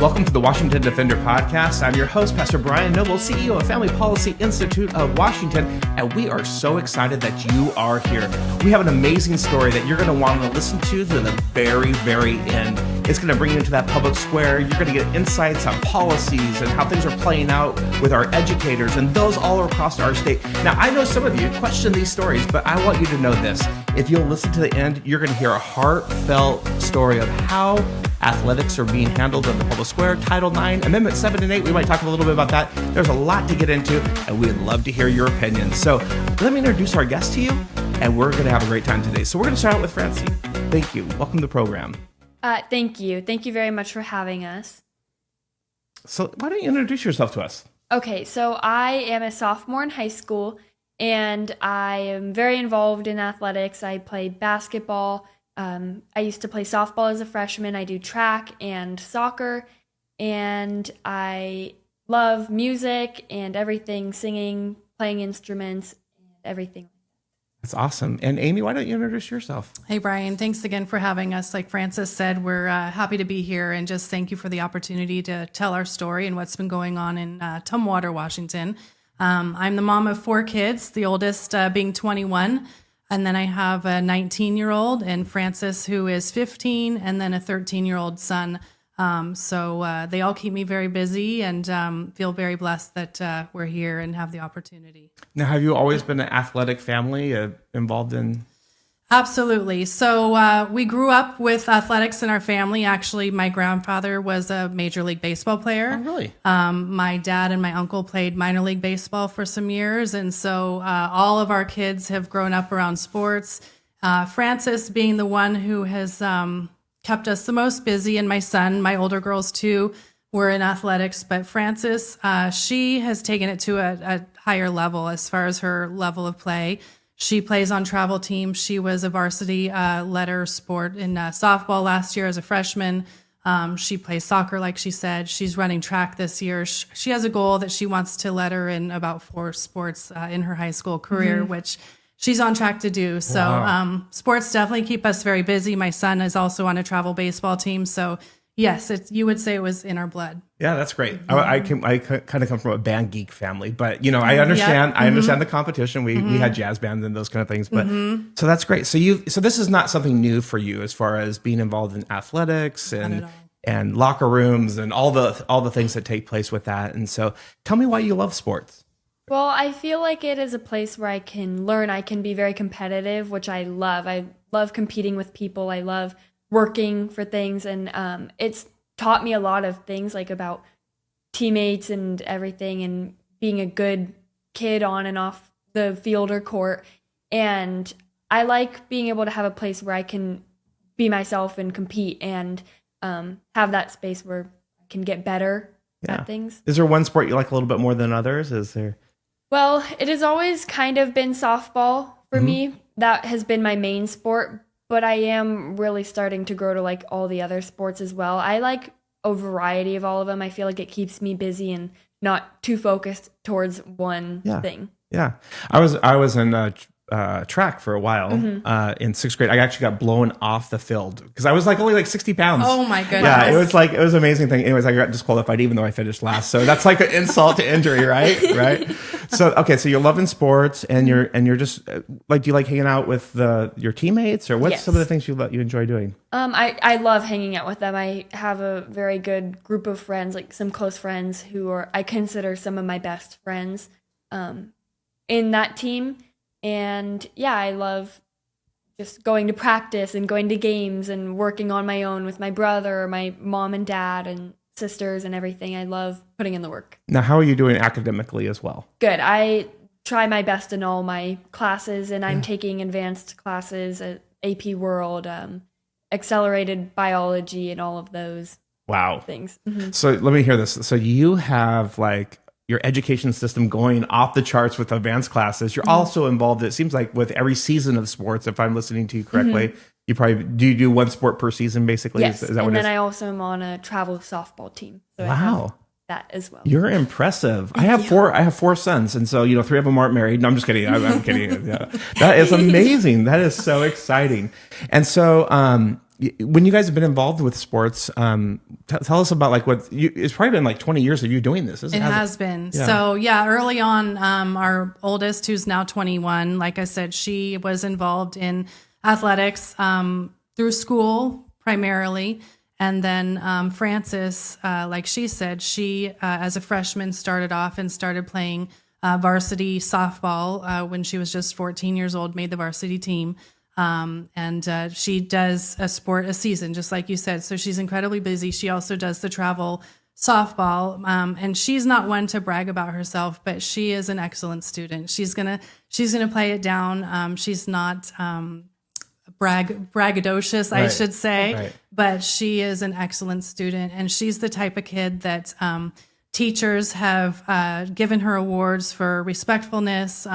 Welcome to the Washington Defender Podcast. I'm your host, Pastor Brian Noble, CEO of Family Policy Institute of Washington, and we are so excited that you are here. We have an amazing story that you're going to want to listen to the very, very end. It's going to bring you into that public square. You're going to get insights on policies and how things are playing out with our educators and those all across our state. Now, I know some of you question these stories, but I want you to know this. If you'll listen to the end, you're going to hear a heartfelt story of how athletics are being handled in the public square, Title IX, Amendment 7 and 8. We might talk a little bit about that. There's a lot to get into, and we'd love to hear your opinions. So let me introduce our guest to you, and we're going to have a great time today. So we're going to start out with Francine. Thank you. Welcome to the program. Thank you. Thank you very much for having us. So why don't you introduce yourself to us? Okay, so I am a sophomore in high school, and I am very involved in athletics. I play basketball. I used to play softball as a freshman. I do track and soccer, and I love music and everything, singing, playing instruments, everything. That's awesome. And Amy, why don't you introduce yourself? Hey, Brian, thanks again for having us. Like Francis said, we're happy to be here, and just thank you for the opportunity to tell our story and what's been going on in Tumwater, Washington. I'm the mom of 4 kids, the oldest being 21. And then I have a 19-year-old and Francis, who is 15, and then a 13-year-old son. So they all keep me very busy, and feel very blessed that we're here and have the opportunity. Now, have you always been an athletic family involved in? Absolutely. So we grew up with athletics in our family. Actually, my grandfather was a Major League Baseball player. Oh, really? My dad and my uncle played minor league baseball for some years. And so all of our kids have grown up around sports. Francis being the one who has kept us the most busy, and my son, my older girls too, were in athletics. But Francis, she has taken it to a higher level as far as her level of play. She plays on travel teams. She was a varsity letter sport in softball last year as a freshman. She plays soccer, like she said. She's running track this year. She has a goal that she wants to letter in about 4 sports in her high school career, which she's on track to do. So wow. Sports definitely keep us very busy. My son is also on a travel baseball team. So yes, you would say it was in our blood. Yeah, that's great. I kind of come from a band geek family, but I understand. I understand the competition. We had jazz bands and those kind of things, but so that's great. So this is not something new for you as far as being involved in athletics and locker rooms and all the things that take place with that. And so, tell me why you love sports. Well, I feel like it is a place where I can learn. I can be very competitive, which I love. I love competing with people. I love working for things, and it's taught me a lot of things, like about teammates and everything, and being a good kid on and off the field or court. And I like being able to have a place where I can be myself and compete, and have that space where I can get better at things. Is there one sport you like a little bit more than others? Is there? Well, it has always kind of been softball for me. That has been my main sport. But I am really starting to grow to like all the other sports as well. I like a variety of all of them. I feel like it keeps me busy and not too focused towards one thing. Yeah. I was in track for a while in 6th grade. I actually got blown off the field because I was only like 60 pounds. Oh my goodness. Yeah, it was an amazing thing. Anyways, I got disqualified even though I finished last. So that's like an insult to injury, right? Right. So okay, so you're loving sports, and you're just like, do you like hanging out with your teammates, or what's some of the things you enjoy doing? I love hanging out with them. I have a very good group of friends, like some close friends who I consider some of my best friends in that team. And yeah, I love just going to practice and going to games and working on my own with my brother, or my mom and dad and sisters and everything. I love putting in the work. Now, how are you doing academically as well? Good. I try my best in all my classes, and I'm taking advanced classes at AP World, accelerated biology, and all of those things. So let me hear this. So you have your education system going off the charts with advanced classes. You're also involved, it seems like, with every season of sports, if I'm listening to you correctly. You probably do one sport per season, basically? Yes, is that what and it is? And I also am on a travel softball team. So wow. I have that as well. You're impressive. I have 4 sons, and so 3 of them aren't married. No, I'm just kidding. I'm kidding. Yeah. That is amazing. That is so exciting. And so when you guys have been involved with sports, tell us about like it's probably been like 20 years of you doing this. It has been. Yeah. So early on, our oldest, who's now 21, like I said, she was involved in athletics through school primarily. And then Frances, like she said, she, as a freshman, started off and started playing varsity softball when she was just 14 years old, made the varsity team. And she does a sport a season, just like you said. So she's incredibly busy. She also does the travel softball. And she's not one to brag about herself, but she is an excellent student. She's gonna play it down. She's not braggadocious, I should say, Right. But she is an excellent student. And she's the type of kid that teachers have given her awards for respectfulness.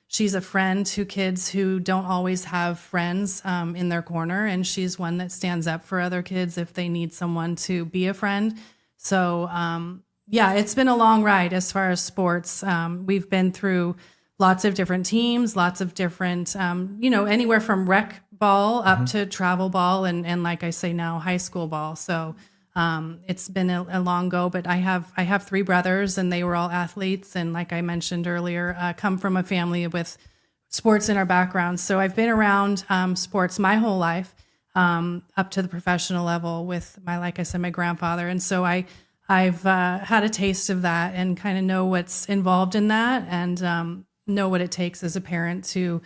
She's a friend to kids who don't always have friends in their corner, and she's one that stands up for other kids if they need someone to be a friend. So, it's been a long ride as far as sports. We've been through lots of different teams, lots of different, anywhere from rec ball up to travel ball, and like I say now, high school ball. So it's been a long go, but I have three brothers, and they were all athletes. And like I mentioned earlier, come from a family with sports in our background. So I've been around sports my whole life, up to the professional level with like I said, my grandfather. And so I've had a taste of that and kind of know what's involved in that, and know what it takes as a parent to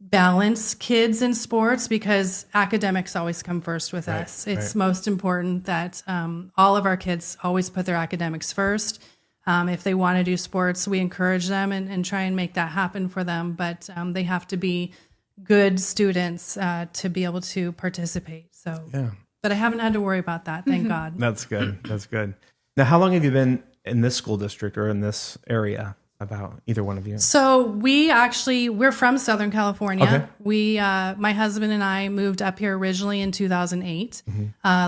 balance kids in sports, because academics always come first with us. It's most important that all of our kids always put their academics first. If they want to do sports, we encourage them and try and make that happen for them. But they have to be good students to be able to participate. So, but I haven't had to worry about that. Thank God. That's good. That's good. Now, how long have you been in this school district or in this area? About either one of you? So we're from Southern California. Okay. We, my husband and I moved up here originally in 2008,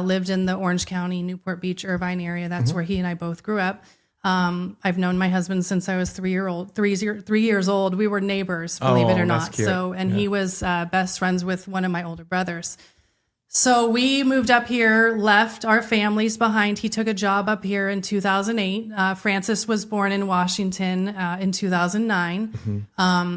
lived in the Orange County, Newport Beach, Irvine area. That's where he and I both grew up. I've known my husband since I was 3 years old. We were neighbors, believe it or not. Cute. So, and he was best friends with one of my older brothers. So we moved up here, left our families behind. He took a job up here in 2008. Frances was born in Washington in 2009.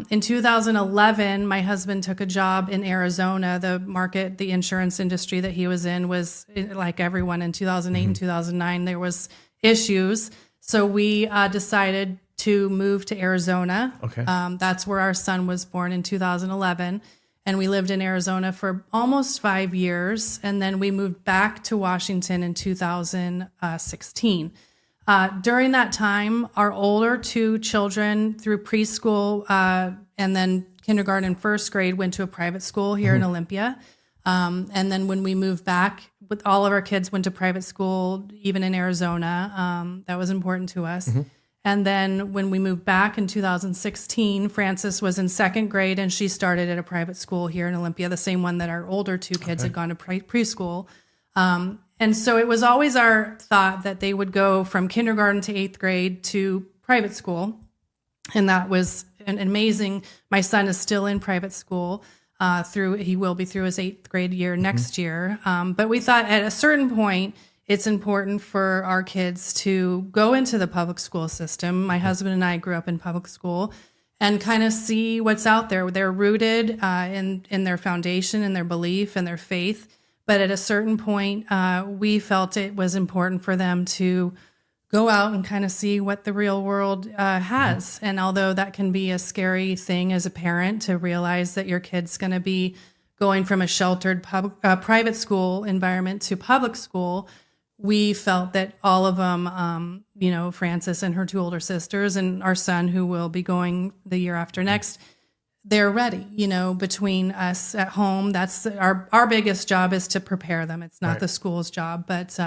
In 2011, my husband took a job in Arizona. The insurance industry that he was in was like everyone in 2008 and 2009. There was issues. So we decided to move to Arizona. Okay. That's where our son was born in 2011. And we lived in Arizona for almost 5 years. And then we moved back to Washington in 2016. During that time, our older two children through preschool and then kindergarten and first grade went to a private school here in Olympia. And then when we moved back, with all of our kids went to private school, even in Arizona. That was important to us. And then when we moved back in 2016, Frances was in second grade, and she started at a private school here in Olympia, the same one that our older two kids had gone to preschool. And so it was always our thought that they would go from kindergarten to 8th grade to private school. And that was an amazing, my son is still in private school he will be through his 8th grade year next year. But we thought at a certain point, it's important for our kids to go into the public school system. My husband and I grew up in public school and kind of see what's out there. They're rooted in their foundation and their belief and their faith. But at a certain point, we felt it was important for them to go out and kind of see what the real world has. And although that can be a scary thing as a parent to realize that your kid's going to be going from a sheltered private school environment to public school, we felt that all of them, Frances and her two older sisters and our son, who will be going the year after next, they're ready, between us at home. That's our biggest job, is to prepare them. It's not the school's job, but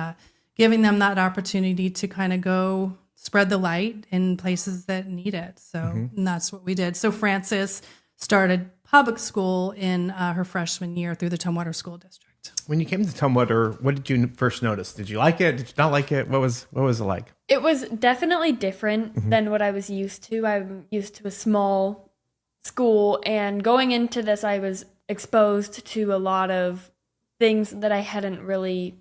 giving them that opportunity to kind of go spread the light in places that need it. So and that's what we did. So Frances started public school in her freshman year through the Tumwater School District. When you came to Tumwater, what did you first notice? Did you like it? Did you not like it? What was it like? It was definitely different than what I was used to. I'm used to a small school, and going into this, I was exposed to a lot of things that I hadn't really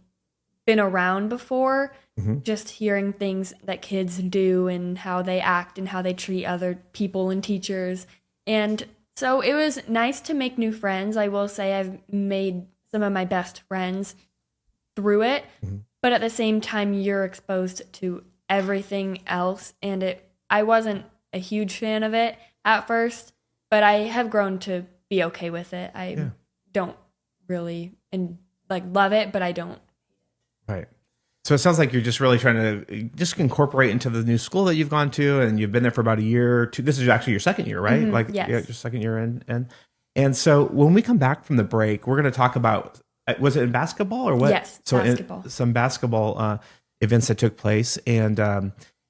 been around before. Mm-hmm. Just hearing things that kids do and how they act and how they treat other people and teachers. And so it was nice to make new friends. I will say I've made some of my best friends through it. Mm-hmm. But at the same time, you're exposed to everything else. And I wasn't a huge fan of it at first, but I have grown to be okay with it. I don't really love it, but I don't. Right. So it sounds like you're just really trying to just incorporate into the new school that you've gone to, and you've been there for about a year or two. This is actually your second year, right? Mm-hmm. Yes. Your second year in. And so when we come back from the break, we're going to talk about, was it in basketball or what? Yes, so basketball. Some basketball events that took place. And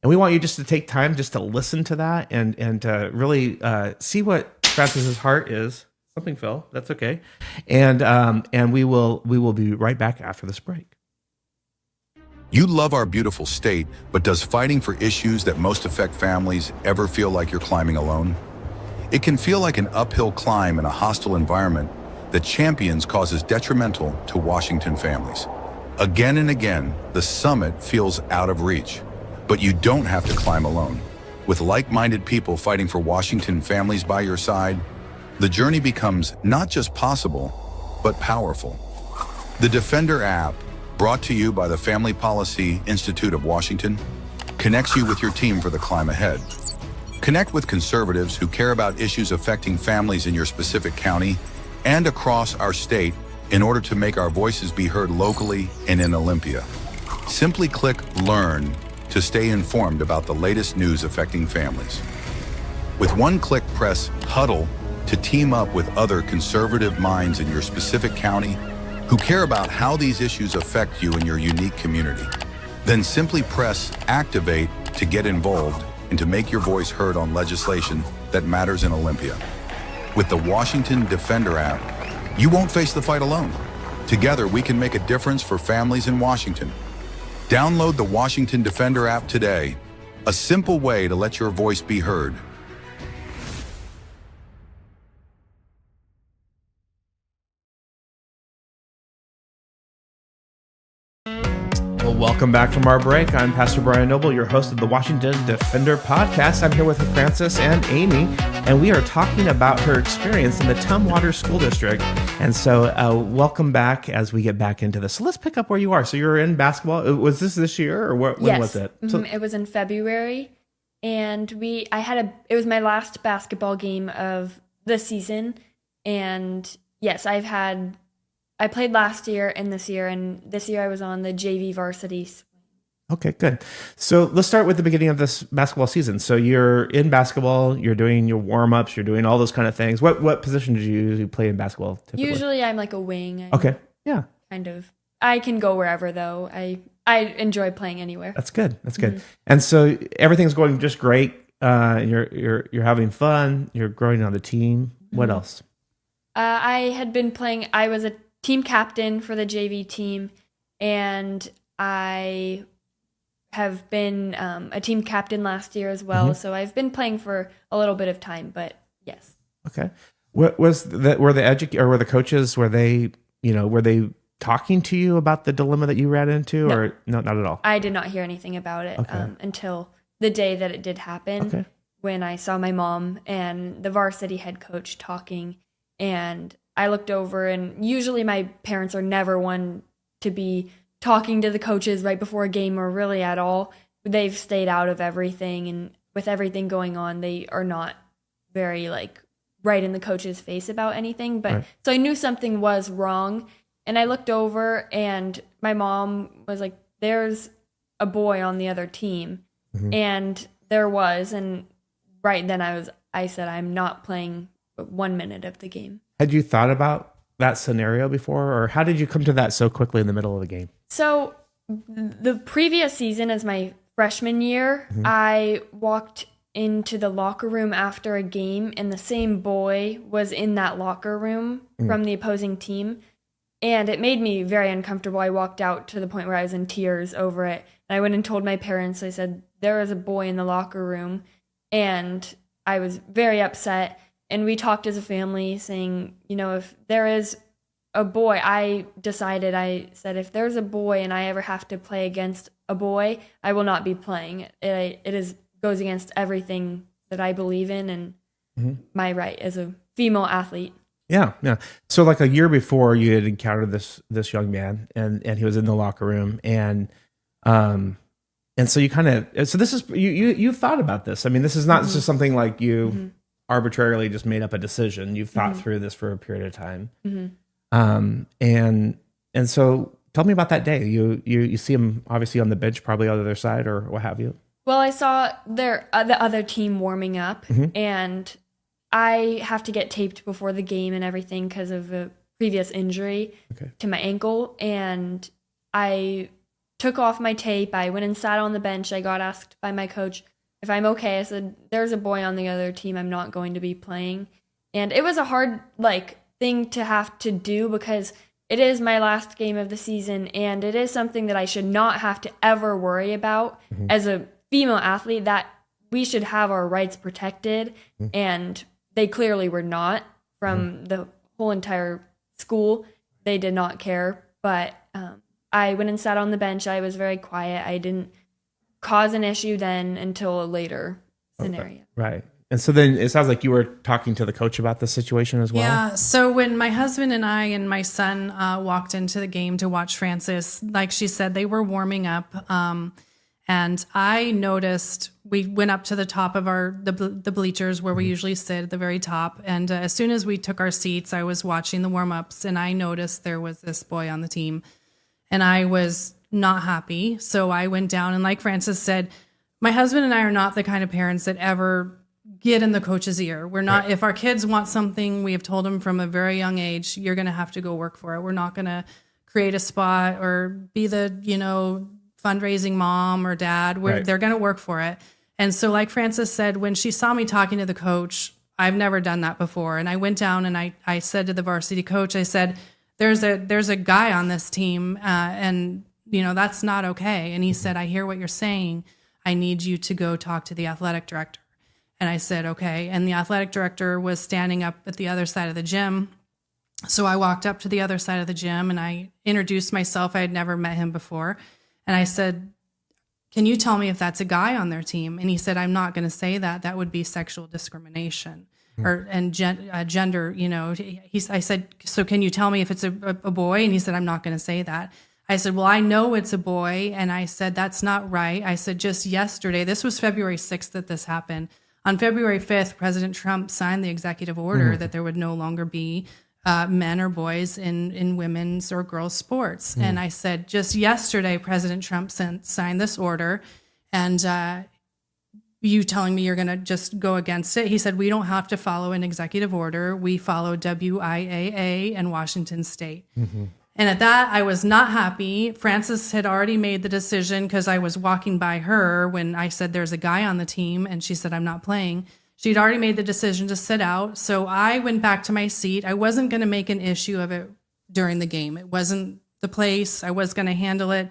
we want you just to take time just to listen to that and really see what Francis's heart is. Something fell. That's okay. And we will be right back after this break. You love our beautiful state, but does fighting for issues that most affect families ever feel like you're climbing alone? It can feel like an uphill climb in a hostile environment that champions causes detrimental to Washington families. Again and again, the summit feels out of reach, but you don't have to climb alone. With like-minded people fighting for Washington families by your side, the journey becomes not just possible, but powerful. The Defender app, brought to you by the Family Policy Institute of Washington, connects you with your team for the climb ahead. Connect with conservatives who care about issues affecting families in your specific county and across our state in order to make our voices be heard locally and in Olympia. Simply click Learn to stay informed about the latest news affecting families. With one click, press Huddle to team up with other conservative minds in your specific county who care about how these issues affect you in your unique community. Then simply press Activate to get involved and to make your voice heard on legislation that matters in Olympia. With the Washington Defender app, you won't face the fight alone. Together, we can make a difference for families in Washington. Download the Washington Defender app today, a simple way to let your voice be heard. Well, welcome back from our break. I'm Pastor Brian Noble, your host of the Washington Defender podcast. I'm here with Francis and Amy, and we are talking about her experience in the Tumwater School District. And so welcome back as we get back into this. So let's pick up where you are. So you're in basketball. Was this year or when Yes. was it? Mm-hmm. So, It was in February, and it was my last basketball game of the season. And yes, I played last year and this year I was on the JV varsity. okay, good. So let's start with the beginning of this basketball season. So you're in basketball, you're doing your warm-ups, you're doing all those kind of things. What position did you usually play in basketball typically? Usually I'm like a wing. Okay, yeah. I can go wherever though. I enjoy playing anywhere. That's good. And so everything's going just great. You're having fun. You're growing on the team. What else? I had been playing. I was a team captain for the JV team, and I have been a team captain last year as well. So I've been playing for a little bit of time, but yes. Okay. What was were the coaches, were they talking to you about the dilemma that you ran into, or no, not at all? I did not hear anything about it until the day that it did happen, when I saw my mom and the varsity head coach talking, and I looked over, and usually my parents are never one to be talking to the coaches right before a game or really at all. They've stayed out of everything, and with everything going on, they are not very right in the coach's face about anything. But so I knew something was wrong. And I looked over, and my mom was like, there's a boy on the other team. And there was. And right then I said, I'm not playing 1 minute of the game. Had you thought about that scenario before, or how did you come to that so quickly in the middle of the game? So the previous season, as my freshman year, I walked into the locker room after a game, and the same boy was in that locker room from the opposing team. And it made me very uncomfortable. I walked out to the point where I was in tears over it. And I went and told my parents. I said, there was a boy in the locker room. And I was very upset. And we talked as a family saying, if there is a boy, I said, if there's a boy and I ever have to play against a boy, I will not be playing. It goes against everything that I believe in and my right as a female athlete. Yeah, yeah. So like a year before, you had encountered this young man, and he was in the locker room, and so you kind of, so this is you thought about this. I mean, this is not just something like you arbitrarily just made up a decision. You've thought through this for a period of time, and so tell me about that day. You see him obviously on the bench, probably on the other side or what have you. Well, I saw the other team warming up, and I have to get taped before the game and everything because of a previous injury to my ankle. And I took off my tape. I went and sat on the bench. I got asked by my coach if I'm okay. I said, there's a boy on the other team. I'm not going to be playing. And it was a hard thing to have to do because it is my last game of the season. And it is something that I should not have to ever worry about as a female athlete, that we should have our rights protected. And they clearly were not from the whole entire school. They did not care. But I went and sat on the bench. I was very quiet. I didn't cause an issue then until a later scenario. Right. And so then it sounds like you were talking to the coach about the situation as well. Yeah. So when my husband and I and my son walked into the game to watch Francis, like she said, they were warming up. And I noticed we went up to the top of the bleachers where we usually sit at the very top. And as soon as we took our seats, I was watching the warm-ups and I noticed there was this boy on the team. And I was not happy. So I went down and like Francis said, my husband and I are not the kind of parents that ever get in the coach's ear. We're not, if our kids want something, we have told them from a very young age, you're going to have to go work for it. We're not going to create a spot or be the, fundraising mom or dad. They're going to work for it. And so like Francis said, when she saw me talking to the coach, I've never done that before. And I went down and I said to the varsity coach, I said, there's a guy on this team and that's not okay. And he said, I hear what you're saying. I need you to go talk to the athletic director. And I said, okay. And the athletic director was standing up at the other side of the gym. So I walked up to the other side of the gym and I introduced myself. I had never met him before. And I said, can you tell me if that's a guy on their team? And he said, I'm not going to say that. That would be sexual discrimination and gender, I said, so can you tell me if it's a boy? And he said, I'm not going to say that. I said, well, I know it's a boy. And I said, that's not right. I said, just yesterday, this was February 6th that this happened. On February 5th, President Trump signed the executive order that there would no longer be men or boys in women's or girls' sports. And I said, just yesterday, President Trump signed this order, and you telling me you're going to just go against it? He said, we don't have to follow an executive order. We follow WIAA and Washington State. And at that, I was not happy. Frances had already made the decision because I was walking by her when I said there's a guy on the team, and she said, I'm not playing. She'd already made the decision to sit out. So I went back to my seat. I wasn't going to make an issue of it during the game. It wasn't the place. I was going to handle it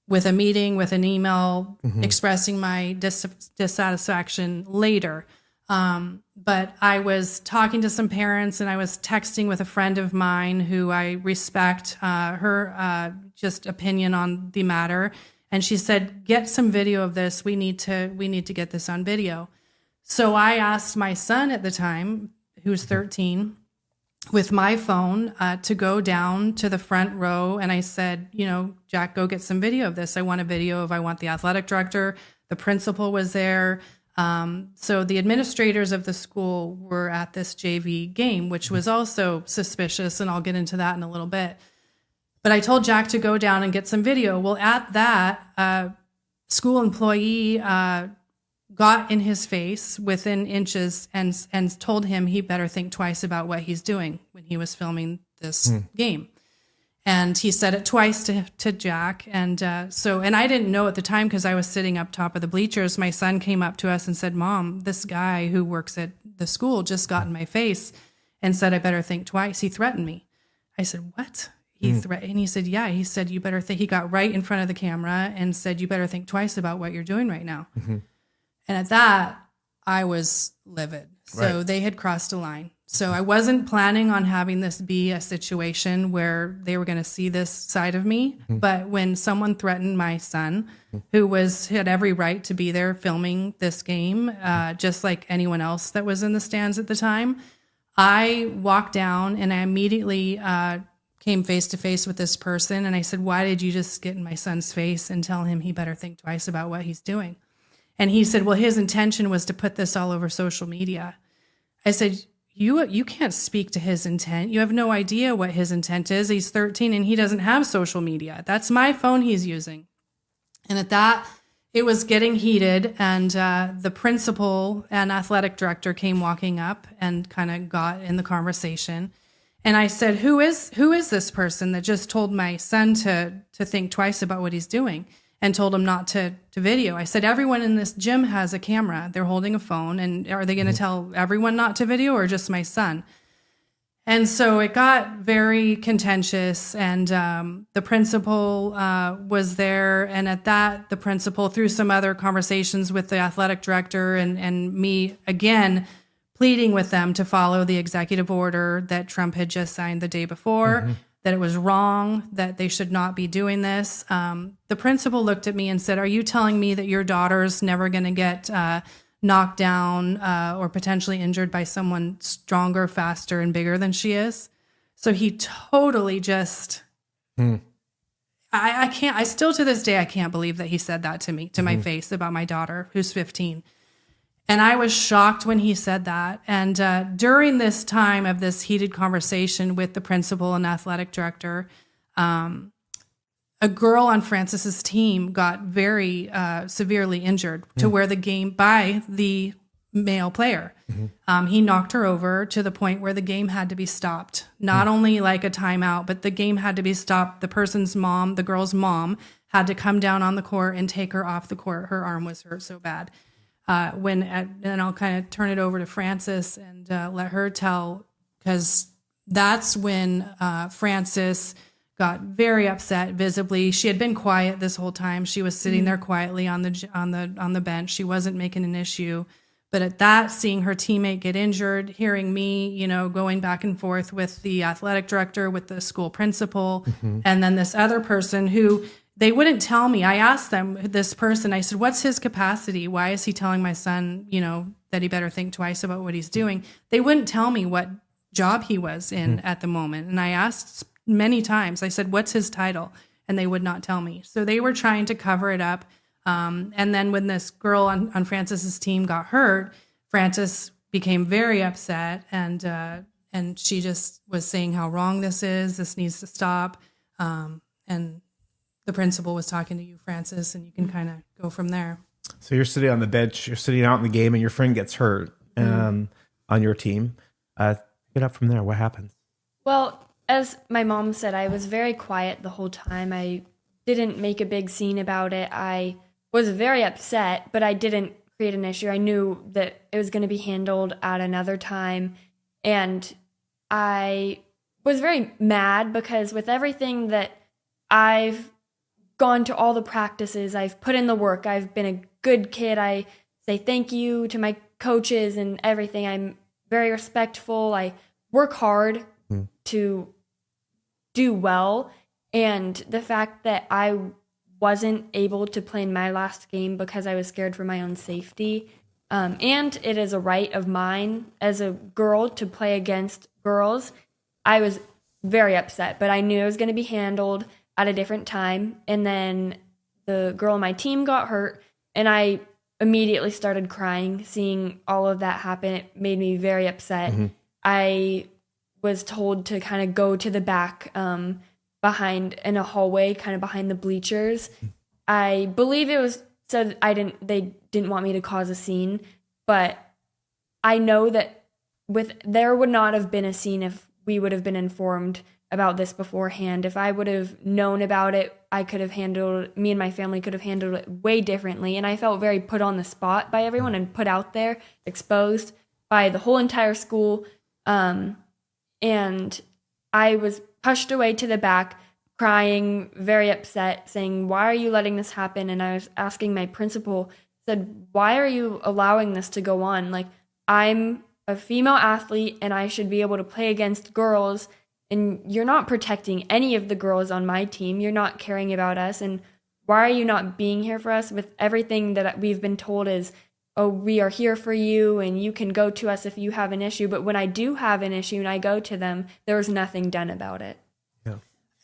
with a meeting, with an email, expressing my dissatisfaction later. But I was talking to some parents and I was texting with a friend of mine who I respect her just opinion on the matter. And she said, get some video of this. We need to get this on video. So I asked my son at the time, who's 13, with my phone to go down to the front row. And I said, Jack, go get some video of this. I want the athletic director. The principal was there. So the administrators of the school were at this JV game, which was also suspicious. And I'll get into that in a little bit. But I told Jack to go down and get some video. Well, at that, school employee got in his face within inches and told him he better think twice about what he's doing when he was filming this game. And he said it twice to Jack. And and I didn't know at the time because I was sitting up top of the bleachers. My son came up to us and said, Mom, this guy who works at the school just got in my face and said, I better think twice. He threatened me. I said, what? And he said, yeah. He said, you better think. He got right in front of the camera and said, you better think twice about what you're doing right now. And at that, I was livid. So they had crossed a line. So I wasn't planning on having this be a situation where they were going to see this side of me. But when someone threatened my son, who had every right to be there filming this game, just like anyone else that was in the stands at the time, I walked down and I immediately came face to face with this person. And I said, why did you just get in my son's face and tell him he better think twice about what he's doing? And he said, well, his intention was to put this all over social media. I said, you can't speak to his intent. You have no idea what his intent is. He's 13 and he doesn't have social media. That's my phone he's using. And at that, it was getting heated, and the principal and athletic director came walking up and kind of got in the conversation. And I said, who is this person that just told my son to think twice about what he's doing and told him not to video? I said, everyone in this gym has a camera. They're holding a phone. And are they going to tell everyone not to video or just my son? And so it got very contentious, and the principal was there. And at that, the principal, through some other conversations with the athletic director and me, again, pleading with them to follow the executive order that Trump had just signed the day before, that it was wrong, that they should not be doing this. The principal looked at me and said, are you telling me that your daughter's never going to get knocked down or potentially injured by someone stronger, faster, and bigger than she is? So he totally just, I still to this day, I can't believe that he said that to me, to my face, about my daughter, who's 15. And I was shocked when he said that. And during this time of this heated conversation with the principal and athletic director, a girl on Francis's team got very severely injured to where the game by the male player. He knocked her over to the point where the game had to be stopped. Not only like a timeout, but the game had to be stopped. The person's mom, the girl's mom, had to come down on the court and take her off the court. Her arm was hurt so bad. And I'll kind of turn it over to Francis and let her tell, because that's when Francis got very upset visibly. She had been quiet this whole time. She was sitting there quietly on the bench. She wasn't making an issue. But at that, seeing her teammate get injured, hearing me, going back and forth with the athletic director, with the school principal, and then this other person who they wouldn't tell me. I asked them, this person, I said, what's his capacity? Why is he telling my son, that he better think twice about what he's doing? They wouldn't tell me what job he was in at the moment. And I asked many times, I said, what's his title? And they would not tell me. So they were trying to cover it up. And then when this girl on Francis's team got hurt, Francis became very upset. And she just was saying how wrong this is. This needs to stop. And the principal was talking to you, Francis, and you can kind of go from there. So you're sitting on the bench, you're sitting out in the game, and your friend gets hurt on your team. Get up from there. What happens? Well, as my mom said, I was very quiet the whole time. I didn't make a big scene about it. I was very upset, but I didn't create an issue. I knew that it was going to be handled at another time. And I was very mad because with everything that I've gone to all the practices, I've put in the work, I've been a good kid, I say thank you to my coaches and everything. I'm very respectful. I work hard to do well. And the fact that I wasn't able to play in my last game because I was scared for my own safety, and it is a right of mine as a girl to play against girls, I was very upset. But I knew it was going to be handled at a different time. And then the girl on my team got hurt, and I immediately started crying. Seeing all of that happen, it made me very upset. I was told to kind of go to the back behind in a hallway, kind of behind the bleachers. I believe it was so that they didn't want me to cause a scene, but I know that there would not have been a scene if we would have been informed about this beforehand. If I would have known about it, me and my family could have handled it way differently. And I felt very put on the spot by everyone and put out there, exposed by the whole entire school. And I was pushed away to the back, crying, very upset, saying, why are you letting this happen? And I was asking my principal, said, why are you allowing this to go on? Like, I'm a female athlete and I should be able to play against girls, and you're not protecting any of the girls on my team. You're not caring about us. And why are you not being here for us with everything that we've been told is, oh, we are here for you and you can go to us if you have an issue. But when I do have an issue and I go to them, there was nothing done about it. Yeah.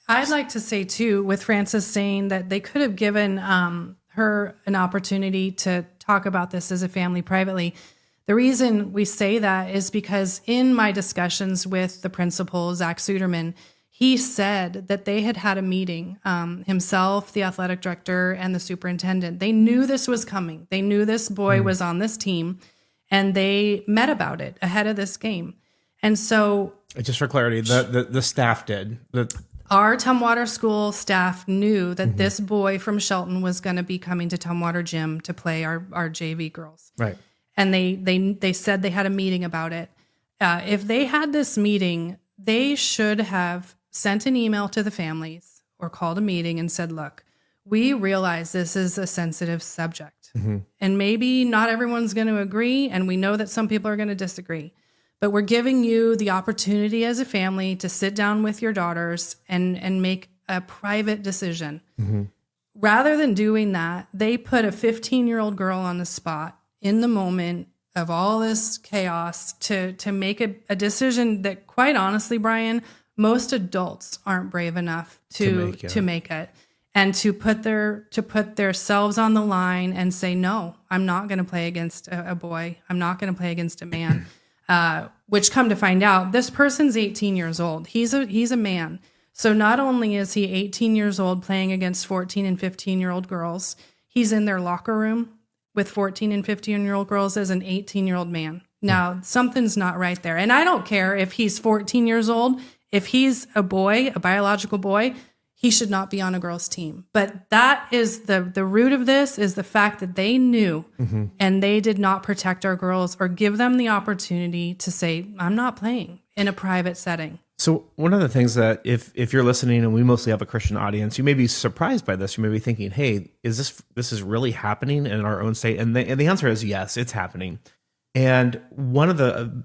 I'd like to say, too, with Frances saying that they could have given her an opportunity to talk about this as a family privately. The reason we say that is because in my discussions with the principal, Zach Suderman, he said that they had had a meeting, himself, the athletic director, and the superintendent. They knew this was coming. They knew this boy was on this team, and they met about it ahead of this game. And so, just for clarity, the staff did. Our Tumwater School staff knew that this boy from Shelton was going to be coming to Tumwater Gym to play our JV girls. Right. And they said they had a meeting about it. If they had this meeting, they should have sent an email to the families or called a meeting and said, look, we realize this is a sensitive subject. And maybe not everyone's going to agree, and we know that some people are going to disagree. But we're giving you the opportunity as a family to sit down with your daughters and make a private decision. Rather than doing that, they put a 15-year-old girl on the spot in the moment of all this chaos to make a decision that, quite honestly, Brian, most adults aren't brave enough to make it. And to put themselves on the line and say, no, I'm not going to play against a boy. I'm not going to play against a man. Which, come to find out, this person's 18 years old. He's a man. So not only is he 18 years old playing against 14 and 15-year-old girls, he's in their locker room with 14 and 15-year-old girls as an 18-year-old man. Now, something's not right there. And I don't care if he's 14 years old. If he's a boy, a biological boy, he should not be on a girl's team. But that is the root of this, is the fact that they knew and they did not protect our girls or give them the opportunity to say, I'm not playing in a private setting. So one of the things that if you're listening, and we mostly have a Christian audience, you may be surprised by this. You may be thinking, hey, this is really happening in our own state? And the answer is yes, it's happening. And one of the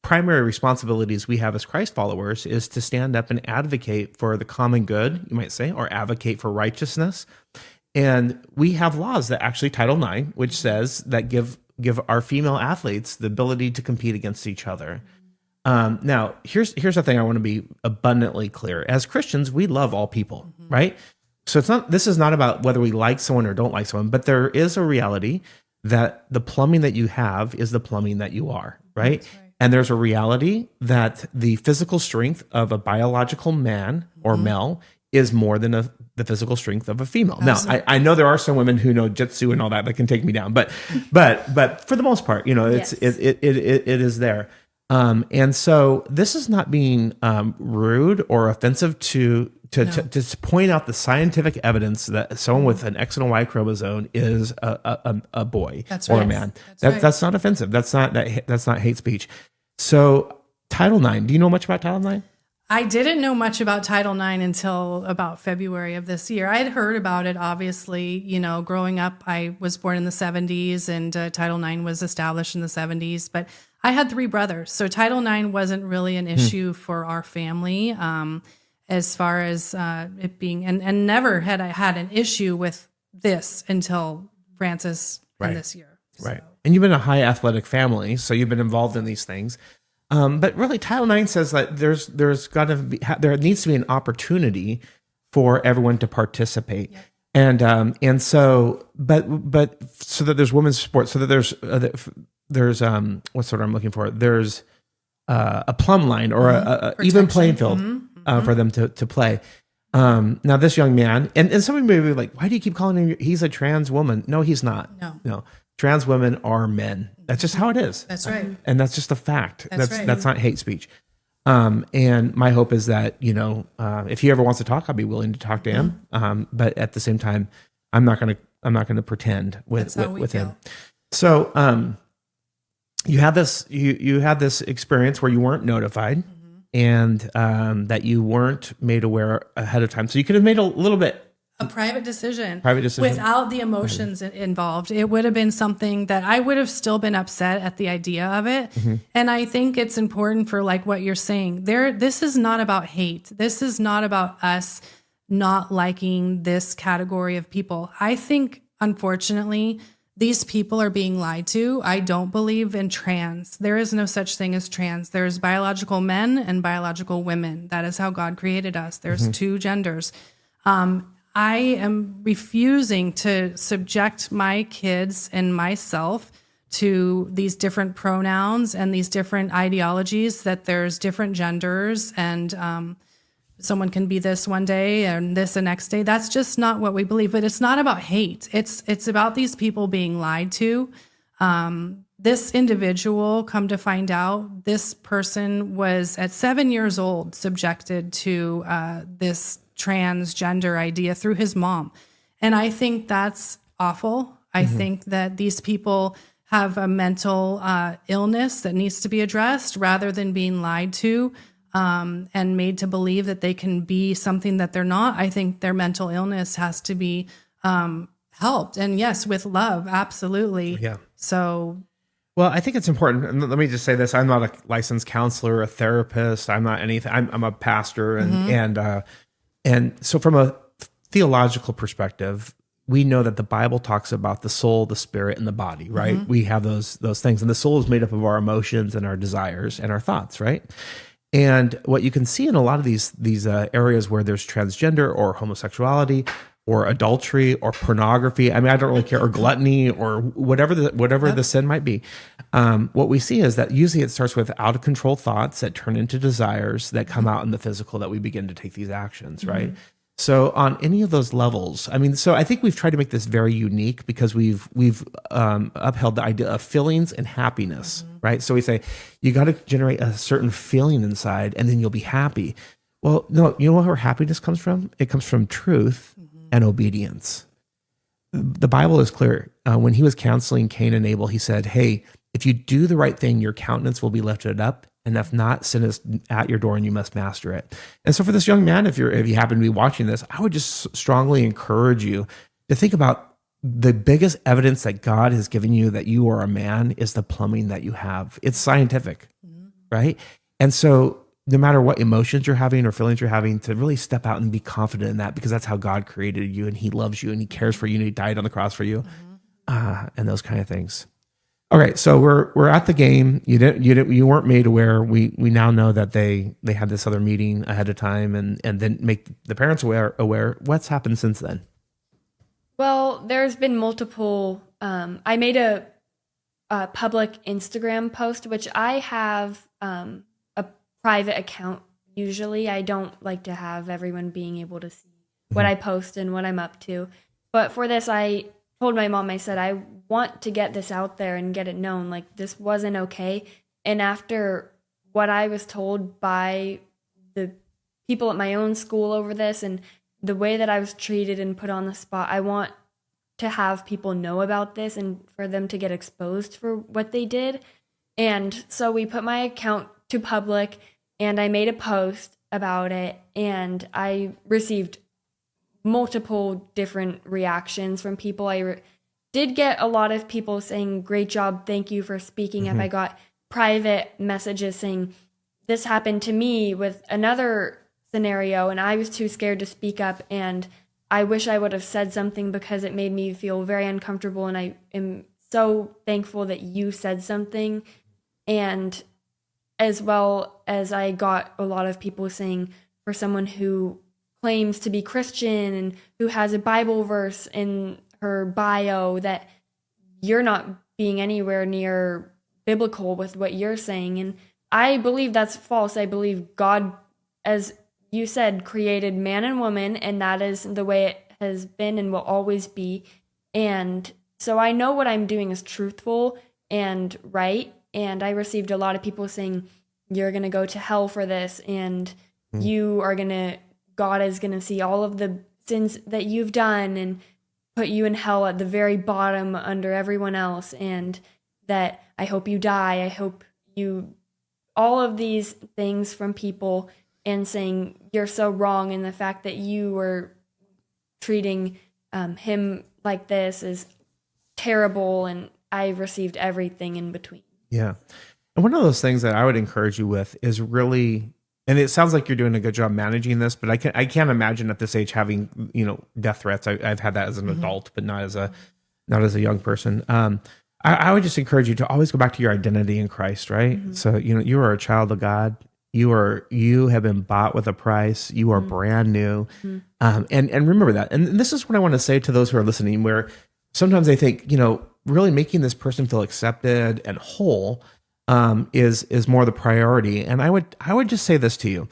primary responsibilities we have as Christ followers is to stand up and advocate for the common good, you might say, or advocate for righteousness. And we have laws that actually, Title IX, which says that give our female athletes the ability to compete against each other. Now, here's the thing I want to be abundantly clear. As Christians, we love all people, right? So this is not about whether we like someone or don't like someone, but there is a reality that the plumbing that you have is the plumbing that you are, right? That's right. And there's a reality that the physical strength of a biological man or male is more than the physical strength of a female. Absolutely. Now, I know there are some women who know jitsu and all that can take me down, but for the most part, it is there. And so this is not being rude or offensive to point out the scientific evidence that someone with an X and a Y chromosome is a boy or a man. That's not offensive. That's not hate speech. So Title IX, do you know much about Title IX? I didn't know much about Title IX until about February of this year. I had heard about it, obviously, growing up. I was born in the 70s and Title IX was established in the 70s, but I had 3 brothers. So Title IX wasn't really an issue for our family as far as it being, and never had I had an issue with this until Frances and this year. So. Right. And you've been a high athletic family, so you've been involved in these things. But really, Title IX says that there needs to be an opportunity for everyone to participate, and so so that there's women's sports, so that there's what's the word I'm looking for? There's a plumb line or a even playing field for them to play. Now, this young man, and somebody may be like, why do you keep calling him? He's a trans woman. No, he's not. No. Trans women are men. That's just how it is. That's right. And that's just a fact. Right. That's not hate speech. And my hope is that, if he ever wants to talk, I'll be willing to talk to him. But at the same time, I'm not going to pretend with him. So, you had this experience where you weren't notified and that you weren't made aware ahead of time. So you could have made a little bit A private decision. Private decision. Without the emotions involved. It would have been something that I would have still been upset at the idea of it. And I think it's important for like what you're saying. This is not about hate. This is not about us not liking this category of people. I think, unfortunately, these people are being lied to. I don't believe in trans. There is no such thing as trans. There's biological men and biological women. That is how God created us. There's two genders. I am refusing to subject my kids and myself to these different pronouns and these different ideologies, that there's different genders and someone can be this one day and this the next day. That's just not what we believe. But it's not about hate. It's about these people being lied to. This individual, come to find out, this person was at 7 years old subjected to this transgender idea through his mom. And I think that's awful. I think that these people have a mental illness that needs to be addressed rather than being lied to and made to believe that they can be something that they're not. I think their mental illness has to be helped. And yes, with love, absolutely. Yeah. So... Well, I think it's important. And let me just say this. I'm not a licensed counselor, a therapist. I'm not anything. I'm a pastor. And so from a theological perspective, we know that the Bible talks about the soul, the spirit, and the body, right? We have those things. And the soul is made up of our emotions and our desires and our thoughts, right? And what you can see in a lot of these areas where there's transgender or homosexuality or adultery or pornography, I mean, I don't really care, or gluttony or whatever the sin might be. What we see is that usually it starts with out of control thoughts that turn into desires that come out in the physical, that we begin to take these actions, right? So on any of those levels, I mean, so I think we've tried to make this very unique because we've upheld the idea of feelings and happiness, right? So we say, you got to generate a certain feeling inside and then you'll be happy. Well, no, you know where happiness comes from? It comes from truth and obedience. The Bible is clear. When he was counseling Cain and Abel, he said, hey, if you do the right thing, your countenance will be lifted up. And if not, sin is at your door and you must master it. And so for this young man, if you happen to be watching this, I would just strongly encourage you to think about the biggest evidence that God has given you that you are a man is the plumbing that you have. It's scientific, right? And so no matter what emotions you're having or feelings you're having, to really step out and be confident in that, because that's how God created you and he loves you and he cares for you and he died on the cross for you, and those kind of things. Okay, so we're at the game. You weren't made aware. We now know that they had this other meeting ahead of time and then make the parents aware. What's happened since then? Well, there's been multiple. I made a public Instagram post, which I have a private account. Usually, I don't like to have everyone being able to see what I post and what I'm up to. But for this, I told my mom, I said, I want to get this out there and get it known. Like, this wasn't okay. And after what I was told by the people at my own school over this and the way that I was treated and put on the spot, I want to have people know about this and for them to get exposed for what they did. And so we put my account to public and I made a post about it, and I received multiple different reactions from people. I did get a lot of people saying, great job, thank you for speaking up. I got private messages saying, this happened to me with another scenario and I was too scared to speak up, and I wish I would have said something because it made me feel very uncomfortable, and I am so thankful that you said something. And as well as I got a lot of people saying, for someone who claims to be Christian and who has a Bible verse in her bio, that you're not being anywhere near biblical with what you're saying. And I believe that's false. I believe God, as you said, created man and woman, and that is the way it has been and will always be. And so I know what I'm doing is truthful and right. And I received a lot of people saying, you're going to go to hell for this, and God is going to see all of the sins that you've done and put you in hell at the very bottom under everyone else, and that I hope you die. I hope all of these things from people, and saying you're so wrong, and the fact that you were treating him like this is terrible, and I've received everything in between. Yeah. And one of those things that I would encourage you with is really, and it sounds like you're doing a good job managing this, but I can't imagine at this age having, death threats. I've had that as an adult, but not as a young person. I would just encourage you to always go back to your identity in Christ, right? So, you are a child of God. You have been bought with a price. You are brand new. And remember that. And this is what I want to say to those who are listening, where sometimes they think, really making this person feel accepted and whole is more the priority. And I would just say this to you.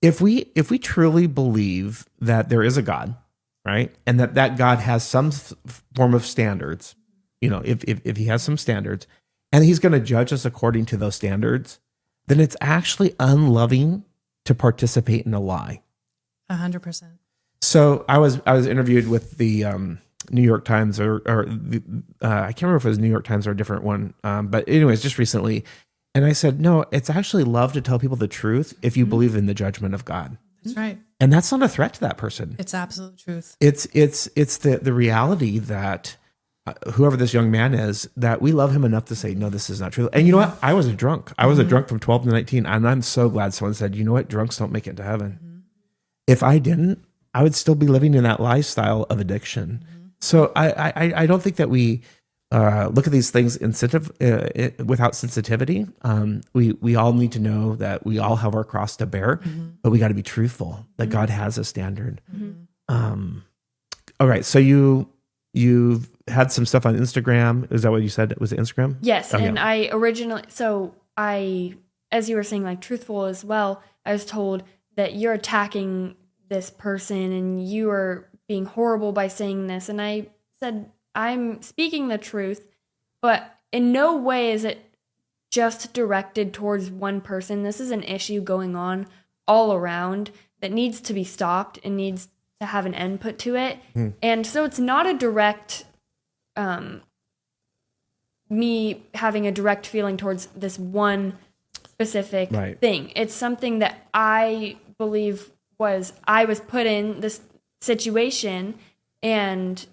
If we truly believe that there is a God, right? And that God has some form of standards, if he has some standards and he's going to judge us according to those standards, then it's actually unloving to participate in a lie. 100%. So I was interviewed with the New York Times or I can't remember if it was New York Times or a different one. But anyways, just recently. And I said, no, it's actually love to tell people the truth if you believe in the judgment of God. That's right. And that's not a threat to that person. It's absolute truth. It's the reality that whoever this young man is, that we love him enough to say, no, this is not true. And you know what? I was a drunk. I was a drunk from 12 to 19. And I'm so glad someone said, you know what? Drunks don't make it to heaven. If I didn't, I would still be living in that lifestyle of addiction. So I don't think that we look at these things without sensitivity. We all need to know that we all have our cross to bear, but we got to be truthful that God has a standard. All right. So you've had some stuff on Instagram. Is that what you said? Was it Instagram? Yes. Oh, and yeah. I originally, as you were saying, like truthful as well, I was told that you're attacking this person and you are being horrible by saying this. And I said, I'm speaking the truth, but in no way is it just directed towards one person. This is an issue going on all around that needs to be stopped and needs to have an end put to it. And so it's not a direct, me having a direct feeling towards this one specific thing. It's something that I believe I was put in this situation, and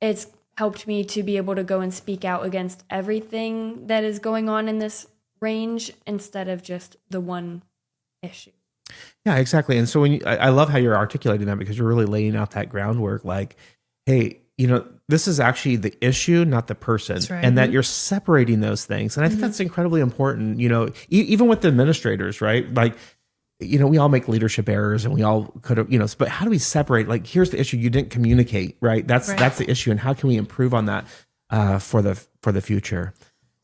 it's helped me to be able to go and speak out against everything that is going on in this range instead of just the one issue. Yeah, exactly. And so I love how you're articulating that, because you're really laying out that groundwork like, hey, this is actually the issue, not the person. That's right. And that you're separating those things. And I think that's incredibly important, even with the administrators, right? Like, we all make leadership errors and we all could have, but how do we separate? Like, here's the issue. You didn't communicate, right? That's the issue. And how can we improve on that for the future?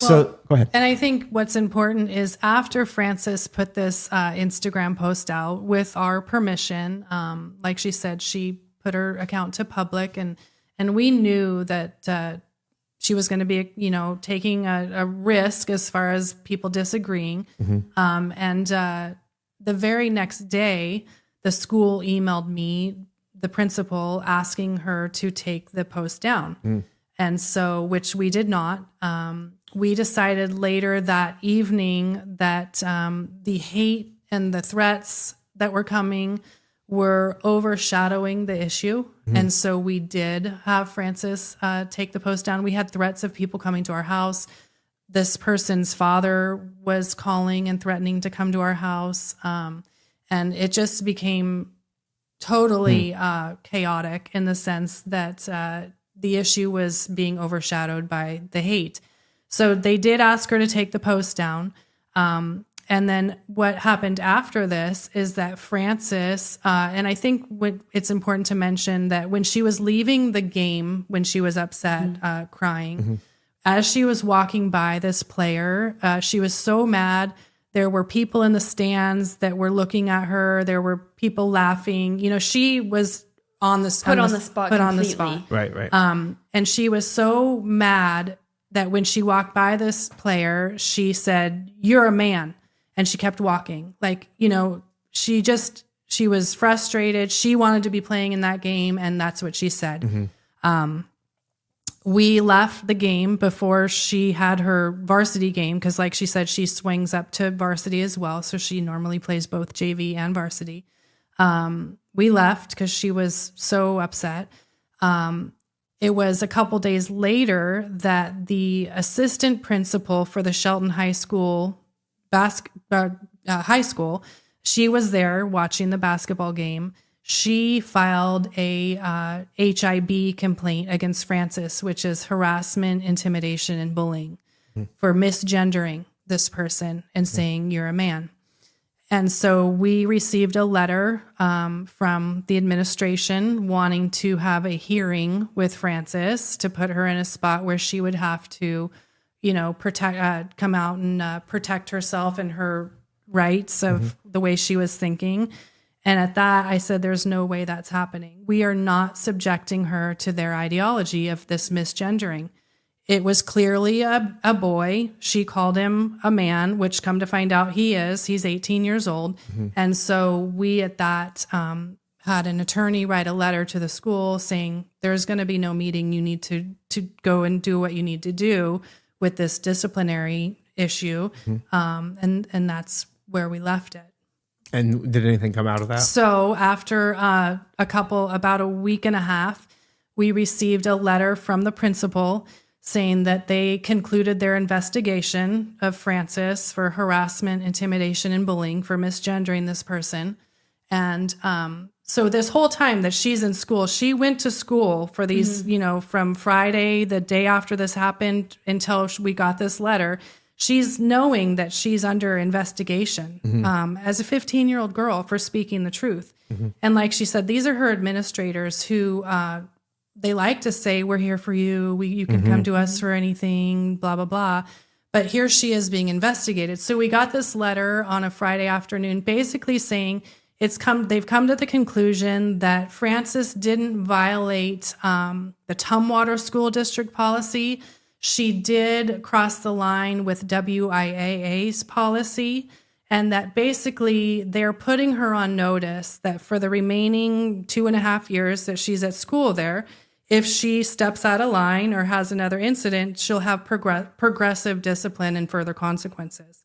Well, so go ahead. And I think what's important is after Frances put this Instagram post out with our permission, like she said, she put her account to public, and we knew that she was going to be, taking a risk as far as people disagreeing. The very next day, the school emailed me, the principal, asking her to take the post down. And so, which we did not. We decided later that evening that the hate and the threats that were coming were overshadowing the issue. And so we did have Frances take the post down. We had threats of people coming to our house. This person's father was calling and threatening to come to our house. And it just became totally chaotic in the sense that the issue was being overshadowed by the hate. So they did ask her to take the post down. And then what happened after this is that Frances, and I think it's important to mention that when she was leaving the game, when she was upset, crying, as she was walking by this player, she was so mad. There were people in the stands that were looking at her. There were people laughing. She was on the spot. Put on the spot. Right. And she was so mad that when she walked by this player, she said, "You're a man." And she kept walking. Like, she was frustrated. She wanted to be playing in that game. And that's what she said. We left the game before she had her varsity game. Cause like she said, she swings up to varsity as well. So she normally plays both JV and varsity. We left because she was so upset. It was a couple days later that the assistant principal for the Shelton High School she was there watching the basketball game. She filed a HIB complaint against Francis, which is harassment, intimidation, and bullying, for misgendering this person and saying you're a man. And so we received a letter from the administration wanting to have a hearing with Francis to put her in a spot where she would have to, come out and protect herself and her rights of the way she was thinking. And at that, I said, there's no way that's happening. We are not subjecting her to their ideology of this misgendering. It was clearly a boy. She called him a man, which come to find out he is. He's 18 years old. And so we at that had an attorney write a letter to the school saying, there's going to be no meeting. You need to go and do what you need to do with this disciplinary issue. And that's where we left it. And did anything come out of that? So after about a week and a half, we received a letter from the principal saying that they concluded their investigation of Francis for harassment, intimidation, and bullying for misgendering this person. And so this whole time that she's in school, she went to school for these, from Friday, the day after this happened, until we got this letter. She's knowing that she's under investigation as a 15-year-old girl for speaking the truth. And like she said, these are her administrators who they like to say, we're here for you. You can come to us for anything, blah, blah, blah. But here she is being investigated. So we got this letter on a Friday afternoon basically saying they've come to the conclusion that Francis didn't violate the Tumwater School District policy. She did cross the line with WIAA's policy, and that basically they're putting her on notice that for the remaining 2.5 years that she's at school there, if she steps out of line or has another incident, she'll have progressive discipline and further consequences.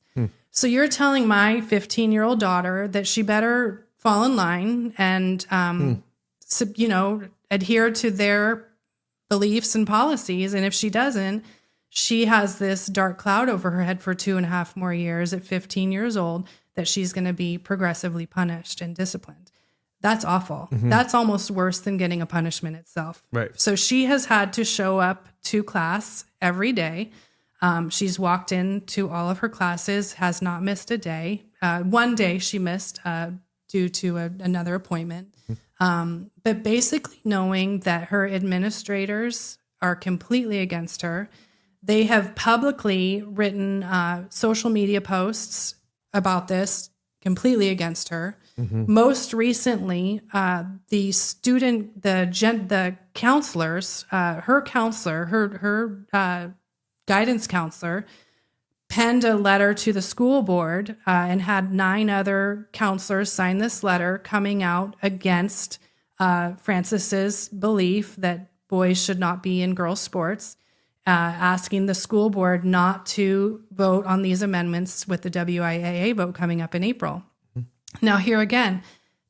So you're telling my 15-year-old daughter that she better fall in line and, adhere to their beliefs and policies. And if she doesn't, she has this dark cloud over her head for 2.5 more years at 15 years old that she's going to be progressively punished and disciplined. That's awful. That's almost worse than getting a punishment itself. Right. So she has had to show up to class every day. She's walked into all of her classes, has not missed a day. One day she missed due to another appointment. But basically knowing that her administrators are completely against her. They have publicly written social media posts about this, completely against her. Most recently, the counselors, her counselor, her guidance counselor, penned a letter to the school board and had 9 other counselors sign this letter coming out against Francis's belief that boys should not be in girls' sports, asking the school board not to vote on these amendments with the WIAA vote coming up in April. Now, here again,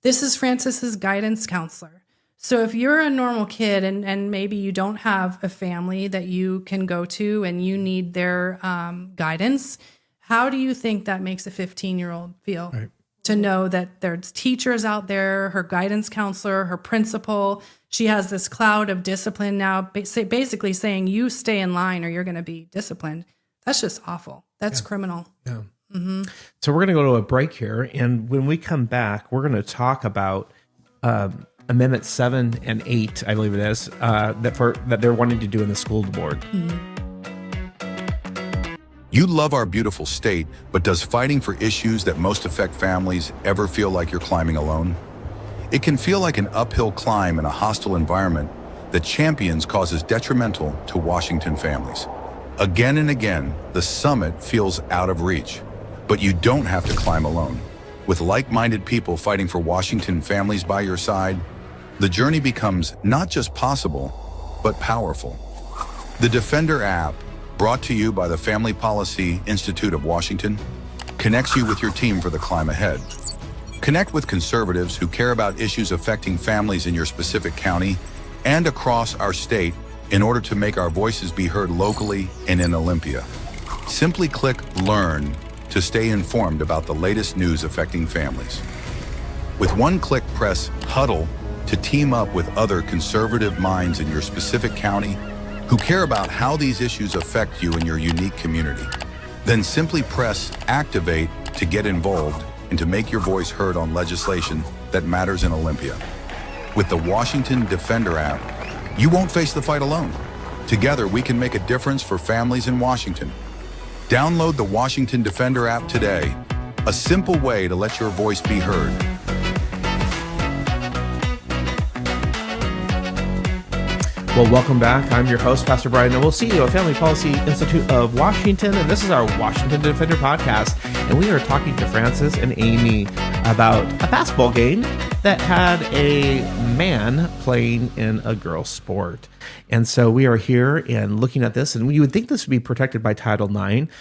this is Francis's guidance counselor. So if you're a normal kid and maybe you don't have a family that you can go to and you need their guidance, how do you think that makes a 15-year-old feel? Right. To know that there's teachers out there, her guidance counselor, her principal, she has this cloud of discipline now, basically saying you stay in line or you're going to be disciplined. That's just awful. That's criminal. Yeah. So we're going to go to a break here, and when we come back, we're going to talk about Amendment 7 and 8, I believe it is, that they're wanting to do in the school board. You love our beautiful state, but does fighting for issues that most affect families ever feel like you're climbing alone? It can feel like an uphill climb in a hostile environment that champions causes detrimental to Washington families. Again and again, the summit feels out of reach. But you don't have to climb alone. With like-minded people fighting for Washington families by your side, the journey becomes not just possible, but powerful. The Defender app, brought to you by the Family Policy Institute of Washington, connects you with your team for the climb ahead. Connect with conservatives who care about issues affecting families in your specific county and across our state in order to make our voices be heard locally and in Olympia. Simply click Learn to stay informed about the latest news affecting families. With one click, press Huddle to team up with other conservative minds in your specific county who care about how these issues affect you in your unique community. Then simply press Activate to get involved and to make your voice heard on legislation that matters in Olympia. With the Washington Defender app, you won't face the fight alone. Together, we can make a difference for families in Washington. Download the Washington Defender app today, a simple way to let your voice be heard. Well, welcome back. I'm your host, Pastor Brian Noble, CEO of Family Policy Institute of Washington, and this is our Washington Defender podcast. And we are talking to Francis and Amy about a basketball game that had a man playing in a girl's sport. And so we are here and looking at this, and you would think this would be protected by Title IX.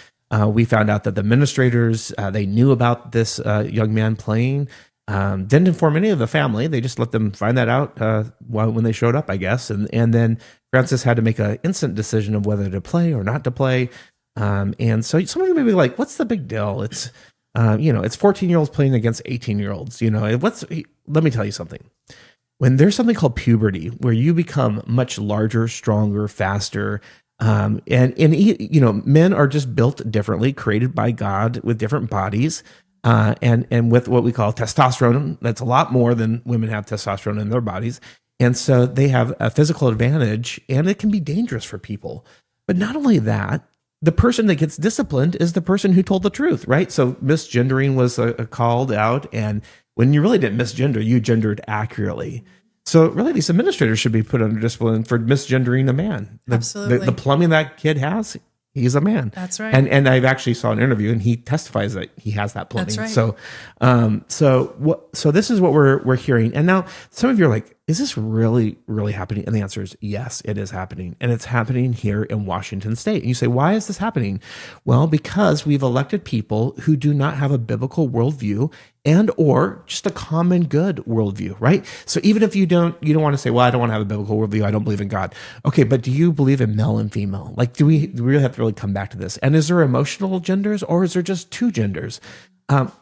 We found out that the administrators, they knew about this young man playing. Didn't inform any of the family. They just let them find that out when they showed up, I guess. And then Francis had to make an instant decision of whether to play or not to play. And so some of you may be like, what's the big deal? It's, it's 14-year-olds playing against 18-year-olds. Let me tell you something. When there's something called puberty, where you become much larger, stronger, faster, men are just built differently, created by God with different bodies. And with what we call testosterone, that's a lot more than women have testosterone in their bodies. And so they have a physical advantage, and it can be dangerous for people. But not only that, the person that gets disciplined is the person who told the truth, right? So misgendering was called out, and when you really didn't misgender, you gendered accurately. So really, these administrators should be put under discipline for misgendering a man. Absolutely. The plumbing that kid has, he's a man. That's right. And I've actually saw an interview, and he testifies that he has that plumbing. That's right. So this is what we're hearing. And now some of you are like, is this really, really happening? And the answer is yes, it is happening. And it's happening here in Washington State. And you say, why is this happening? Well, because we've elected people who do not have a biblical worldview and or just a common good worldview, right? So even if you don't want to say, well, I don't want to have a biblical worldview, I don't believe in God. Okay, but do you believe in male and female? Like, do we really have to really come back to this? And is there emotional genders, or is there just two genders?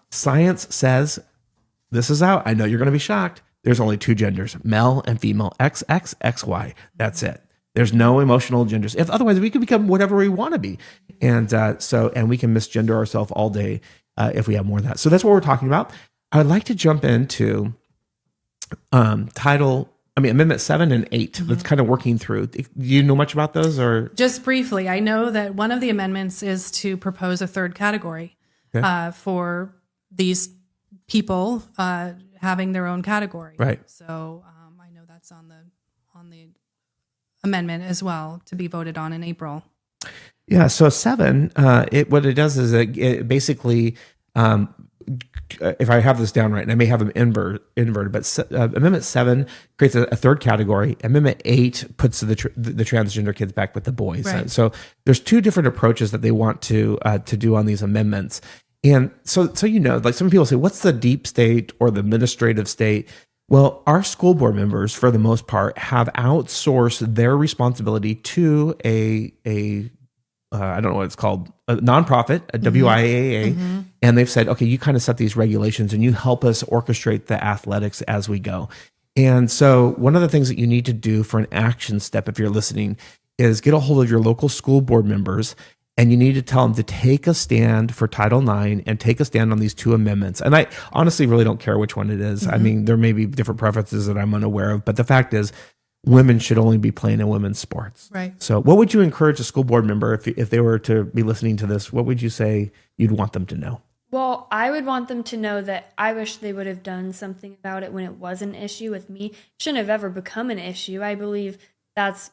Science says, this is out. I know you're going to be shocked. There's only two genders, male and female, XX, XY. That's it. There's no emotional genders. If otherwise, we could become whatever we want to be. And we can misgender ourselves all day if we have more of that. So that's what we're talking about. I'd like to jump into Amendment 7 and 8. Mm-hmm. That's kind of working through. Do you know much about those, or? Just briefly, I know that one of the amendments is to propose a third category for these people having their own category. Right. So I know that's on the amendment as well, to be voted on in April. Yeah. So 7, what it does is it basically, if I have this down right, and I may have them inverted, but Amendment 7 creates a third category. Amendment 8 puts the transgender kids back with the boys. Right. So there's two different approaches that they want to do on these amendments. And so like some people say, what's the deep state or the administrative state? Well, our school board members, for the most part, have outsourced their responsibility to a I don't know what it's called, a nonprofit, a WIAA, and they've said, okay, you kind of set these regulations and you help us orchestrate the athletics as we go. And so one of the things that you need to do for an action step, if you're listening, is get a hold of your local school board members, and you need to tell them to take a stand for Title IX and take a stand on these two amendments. And I honestly really don't care which one it is. I mean, there may be different preferences that I'm unaware of, but the fact is, women should only be playing in women's sports. Right. So what would you encourage a school board member, if they were to be listening to this, what would you say you'd want them to know? Well, I would want them to know that I wish they would have done something about it when it was an issue with me. It shouldn't have ever become an issue. I believe that's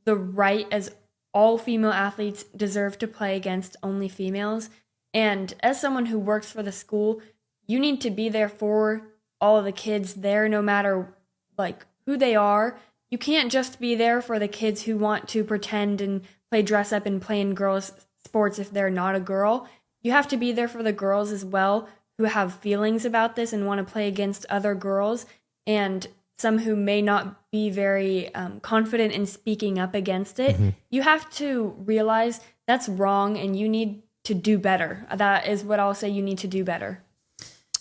the right, as all female athletes deserve to play against only females. And as someone who works for the school, you need to be there for all of the kids there, no matter like who they are. You can't just be there for the kids who want to pretend and play dress up and play in girls' sports if they're not a girl. You have to be there for the girls as well who have feelings about this and want to play against other girls, and some who may not be very confident in speaking up against it, you have to realize that's wrong and you need to do better. That is what I'll say. You need to do better.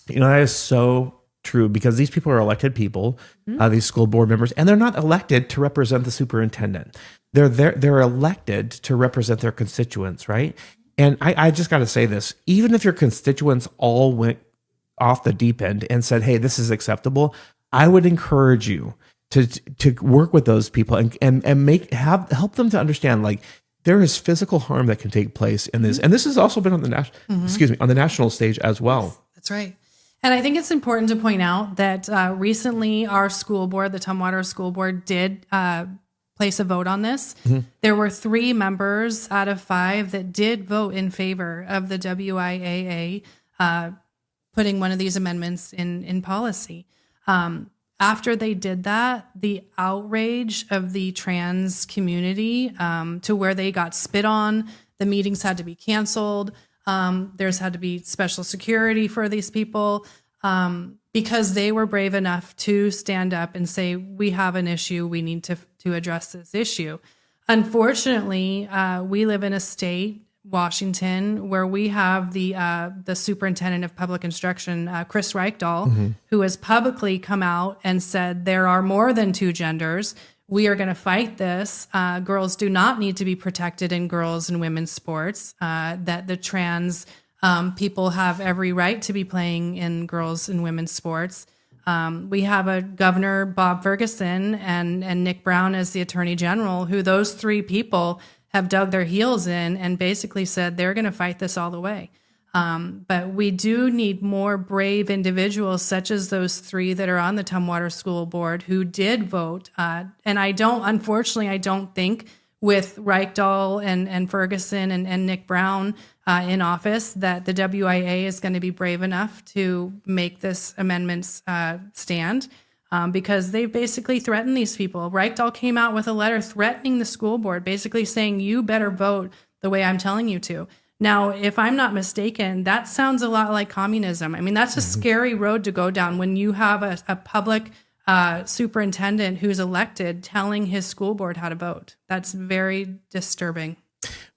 That is so true, because these people are elected people, these school board members, and they're not elected to represent the superintendent. They're elected to represent their constituents, right? And I just got to say this, even if your constituents all went off the deep end and said, hey, this is acceptable, I would encourage you to work with those people and help them to understand, like, there is physical harm that can take place in this. And this has also been on the on the national stage as well. That's right. And I think it's important to point out that recently our school board, the Tumwater School Board, did place a vote on this. There were 3 members out of 5 that did vote in favor of the WIAA putting one of these amendments in policy. After they did that, the outrage of the trans community to where they got spit on, the meetings had to be canceled. There's had to be special security for these people because they were brave enough to stand up and say, we have an issue, we need to address this issue. Unfortunately, we live in a state, Washington, where we have the superintendent of public instruction, Chris Reichdahl, who has publicly come out and said there are more than 2 genders. We are going to fight this. Girls do not need to be protected in girls and women's sports. That the trans people have every right to be playing in girls and women's sports. We have a Governor, Bob Ferguson, and Nick Brown as the Attorney General, who those 3 people have dug their heels in and basically said they're going to fight this all the way. But we do need more brave individuals such as those 3 that are on the Tumwater School Board who did vote. And unfortunately, I don't think with Reichdahl and Ferguson and Nick Brown in office that the WIA is going to be brave enough to make this amendment stand. Because they've basically threatened these people. Reichdahl came out with a letter threatening the school board, basically saying, you better vote the way I'm telling you to. Now, if I'm not mistaken, that sounds a lot like communism. I mean, that's a scary road to go down when you have a public superintendent who's elected telling his school board how to vote. That's very disturbing.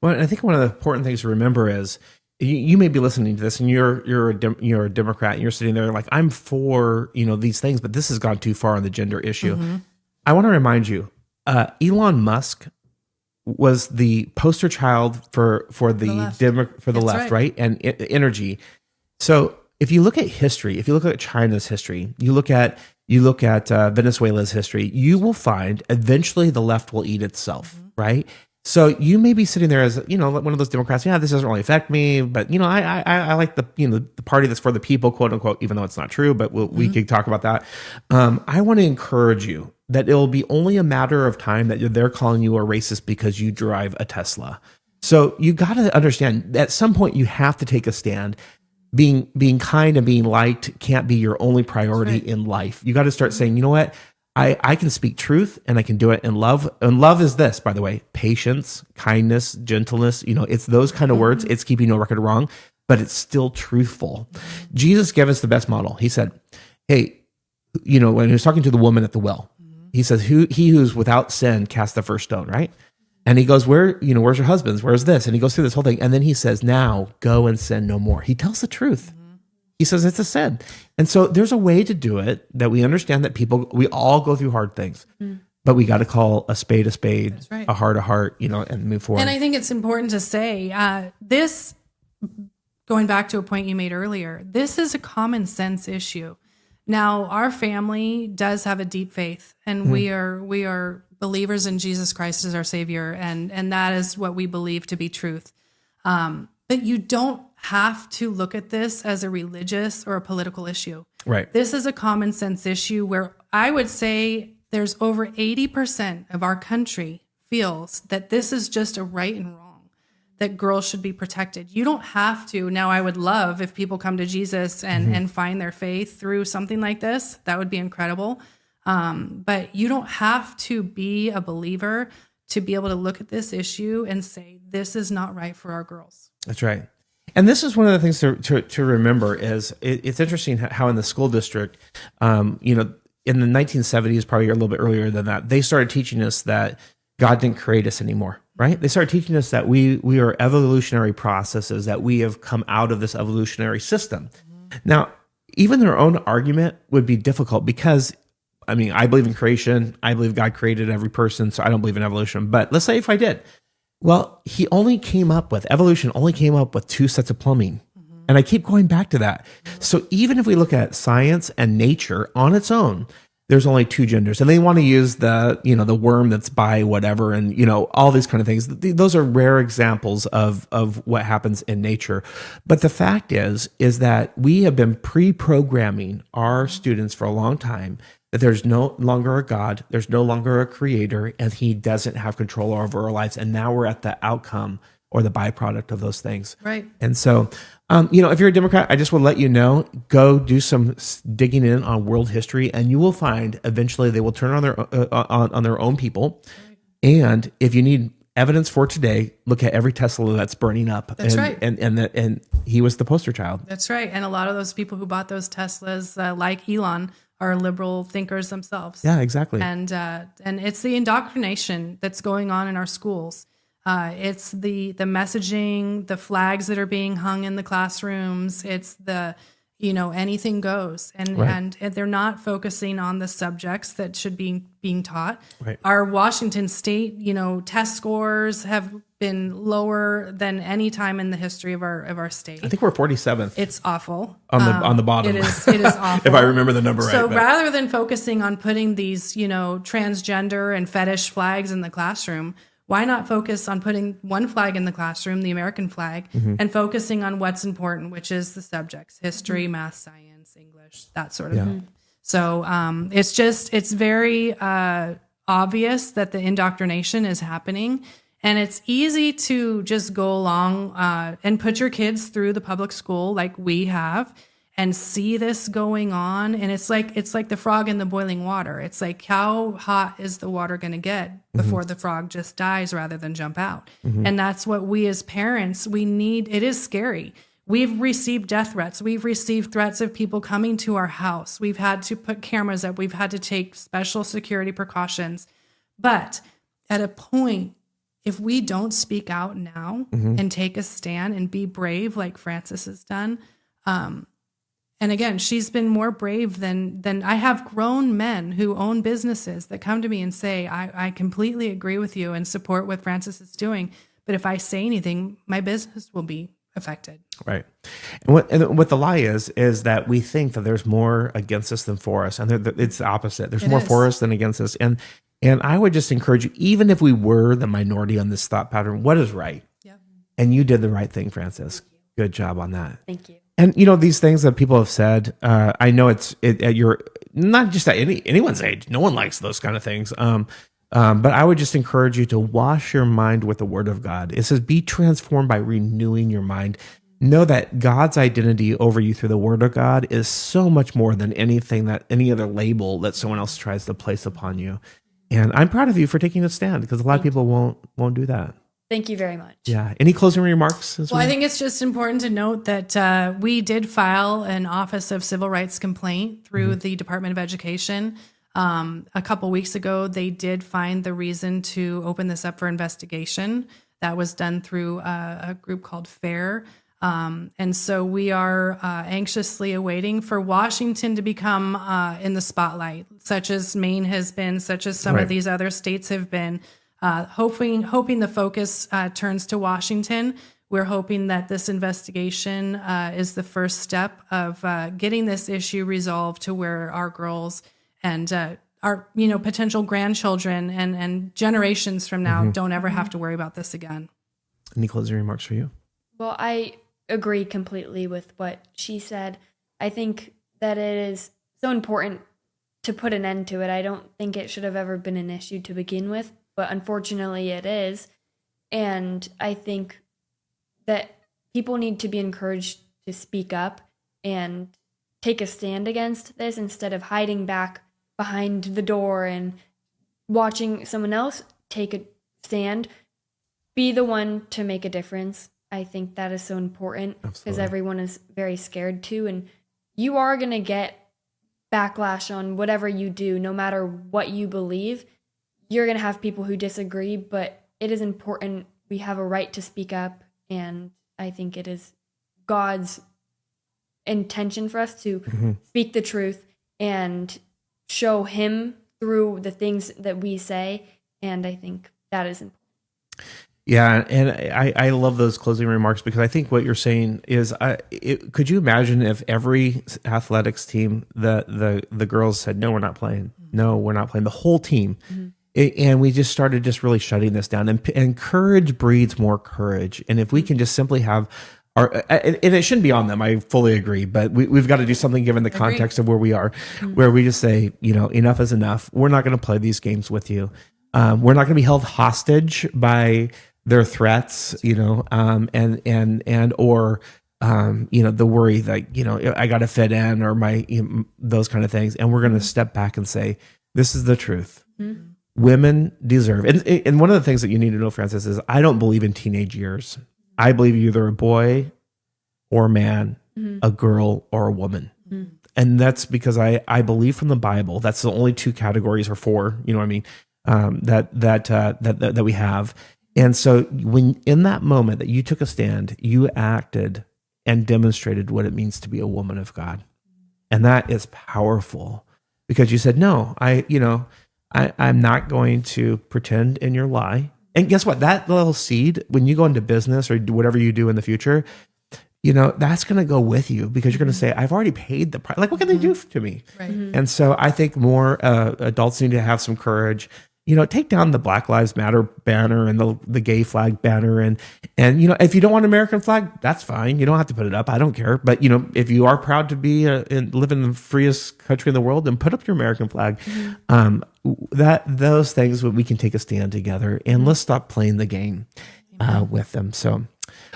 Well, I think one of the important things to remember is, you may be listening to this and you're a Democrat and you're sitting there like, I'm for, these things, but this has gone too far on the gender issue. I want to remind you, Elon Musk was the poster child for the left, right? And energy. So if you look at history, if you look at China's history, you look at Venezuela's history, you will find eventually the left will eat itself, right? So you may be sitting there as, one of those Democrats. Yeah, this doesn't really affect me, but I like the party that's for the people, quote unquote, even though it's not true. But we could talk about that. I want to encourage you that it'll be only a matter of time that they're calling you a racist because you drive a Tesla. So you got to understand at some point you have to take a stand. Being kind and being liked can't be your only priority in life. You got to start saying, you know what? I can speak truth and I can do it in love. And love is this, by the way, patience, kindness, gentleness. It's those kind of words. It's keeping no record wrong, but it's still truthful. Jesus gave us the best model. He said, hey, when he was talking to the woman at the well, he says, he who's without sin cast the first stone, right? And he goes, where's your husband's? Where's this? And he goes through this whole thing. And then he says, now go and sin no more. He tells the truth. He says it's a sin. And so there's a way to do it that we understand that we all go through hard things, but we got to call a spade, a heart, and move forward. And I think it's important to say this, going back to a point you made earlier, this is a common sense issue. Now, our family does have a deep faith, and we are believers in Jesus Christ as our Savior, and that is what we believe to be truth. But you don't have to look at this as a religious or a political issue. Right. This is a common sense issue where I would say there's over 80% of our country feels that this is just a right and wrong, that girls should be protected. You don't have to. Now, I would love if people come to Jesus and find their faith through something like this. That would be incredible. But you don't have to be a believer to be able to look at this issue and say, this is not right for our girls. That's right. And this is one of the things to remember is it's interesting how in the school district, in the 1970s, probably a little bit earlier than that, they started teaching us that God didn't create us anymore, right? They started teaching us that we are evolutionary processes, that we have come out of this evolutionary system. Now, even their own argument would be difficult because, I mean, I believe in creation. I believe God created every person, so I don't believe in evolution. But let's say if I did, well, evolution only came up with two sets of plumbing. And I keep going back to that. So even if we look at science and nature on its own, there's only two genders. And they want to use the worm that's bi whatever and, all these kind of things. Those are rare examples of what happens in nature. But the fact is that we have been pre-programming our students for a long time that there's no longer a God, there's no longer a creator, and he doesn't have control over our lives. And now we're at the outcome or the byproduct of those things. Right. And so, if you're a Democrat, I just will let you know, go do some digging in on world history, and you will find eventually they will turn on their own people. And if you need evidence for today, look at every Tesla that's burning up. That's right. And he was the poster child. That's right. And a lot of those people who bought those Teslas, like Elon, are liberal thinkers themselves. Yeah, exactly. And it's the indoctrination that's going on in our schools. It's the messaging, the flags that are being hung in the classrooms. It's the, anything goes. And they're not focusing on the subjects that should be being taught. Right. Our Washington State, test scores have been lower than any time in the history of our state. I think we're 47th. It's awful. On the bottom. It is awful. If I remember the number right. So rather than focusing on putting these, transgender and fetish flags in the classroom, why not focus on putting one flag in the classroom, the American flag, and focusing on what's important, which is the subjects, history, math, science, English, that sort of thing. So it's very obvious that the indoctrination is happening. And it's easy to just go along and put your kids through the public school like we have and see this going on. And it's like the frog in the boiling water. It's like, how hot is the water going to get before the frog just dies rather than jump out? And that's what we as parents, we need. It is scary. We've received death threats. We've received threats of people coming to our house. We've had to put cameras up. We've had to take special security precautions. But at a point, if we don't speak out now and take a stand and be brave like Frances has done, and again, she's been more brave than I have grown men who own businesses that come to me and say, I completely agree with you and support what Frances is doing. But if I say anything, my business will be affected. Right. And what the lie is that we think that there's more against us than for us. And it's the opposite. There's more for us than against us. And I would just encourage you, even if we were the minority on this thought pattern, what is right? Yep. And you did the right thing, Frances. Good job on that. Thank you. And these things that people have said, I know it's at your, not just at anyone's age. No one likes those kind of things. But I would just encourage you to wash your mind with the Word of God. It says, be transformed by renewing your mind. Know that God's identity over you through the Word of God is so much more than anything that any other label that someone else tries to place upon you. And I'm proud of you for taking a stand, because a lot of people won't do that. Thank you very much. Yeah. Any closing remarks? Well, I think it's just important to note that we did file an Office of Civil Rights complaint through the Department of Education. A couple weeks ago, they did find the reason to open this up for investigation. That was done through a group called FAIR. And so we are anxiously awaiting for Washington to become in the spotlight, such as Maine has been, such as some of these other states have been. Hoping the focus turns to Washington. We're hoping that this investigation is the first step of getting this issue resolved to where our girls and our potential grandchildren and generations from now don't ever have to worry about this again. Any closing remarks for you? Well, I agree completely with what she said. I think that it is so important to put an end to it. I don't think it should have ever been an issue to begin with, but unfortunately it is. And I think that people need to be encouraged to speak up and take a stand against this instead of hiding back behind the door and watching someone else take a stand. Be the one to make a difference. I think that is so important because Absolutely. everyone is very scared too. And you are going to get backlash on whatever you do, no matter what you believe. You're going to have people who disagree, but it is important. We have a right to speak up. And I think it is God's intention for us to speak the truth and show him through the things that we say. And I think that is important. Yeah, and I love those closing remarks because I think what you're saying is, could you imagine if every athletics team, the girls said, no, we're not playing. No, we're not playing. The whole team. And we just started just really shutting this down. And courage breeds more courage. And if we can just simply have and it shouldn't be on them, I fully agree, but we've got to do something given the context of where we are, where we just say, enough is enough. We're not going to play these games with you. We're not going to be held hostage by their threats, or the worry that, I got to fit in or those kind of things. And we're going to step back and say, this is the truth. Women deserve, and one of the things that you need to know, Francis, is I don't believe in teenage years. I believe you're either a boy or a man, a girl or a woman. And that's because I believe from the Bible, that's the only two categories or four, that we have. And so when in that moment that you took a stand, you acted and demonstrated what it means to be a woman of God. And that is powerful because you said, no, I'm not going to pretend in your lie. And guess what? That little seed, when you go into business or do whatever you do in the future, that's going to go with you because you're going to say, I've already paid the price. Like, what can they do to me? Right. And so I think more adults need to have some courage. Take down the Black Lives Matter banner and the gay flag banner. And if you don't want an American flag, that's fine. You don't have to put it up. I don't care. But, if you are proud to be and live in the freest country in the world, then put up your American flag. Those things, we can take a stand together and let's stop playing the game with them. So,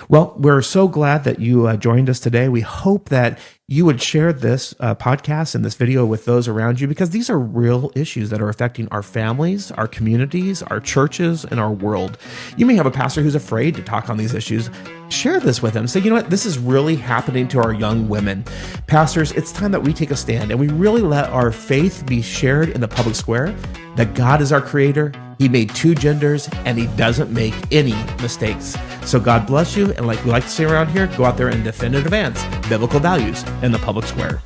well, we're so glad that you joined us today. We hope that you would share this podcast and this video with those around you because these are real issues that are affecting our families, our communities, our churches, and our world. You may have a pastor who's afraid to talk on these issues. Share this with them. Say, this is really happening to our young women. Pastors, it's time that we take a stand and we really let our faith be shared in the public square, that God is our creator. He made two genders and he doesn't make any mistakes. So God bless you. And like we like to say around here, go out there and defend and advance biblical values in the public square.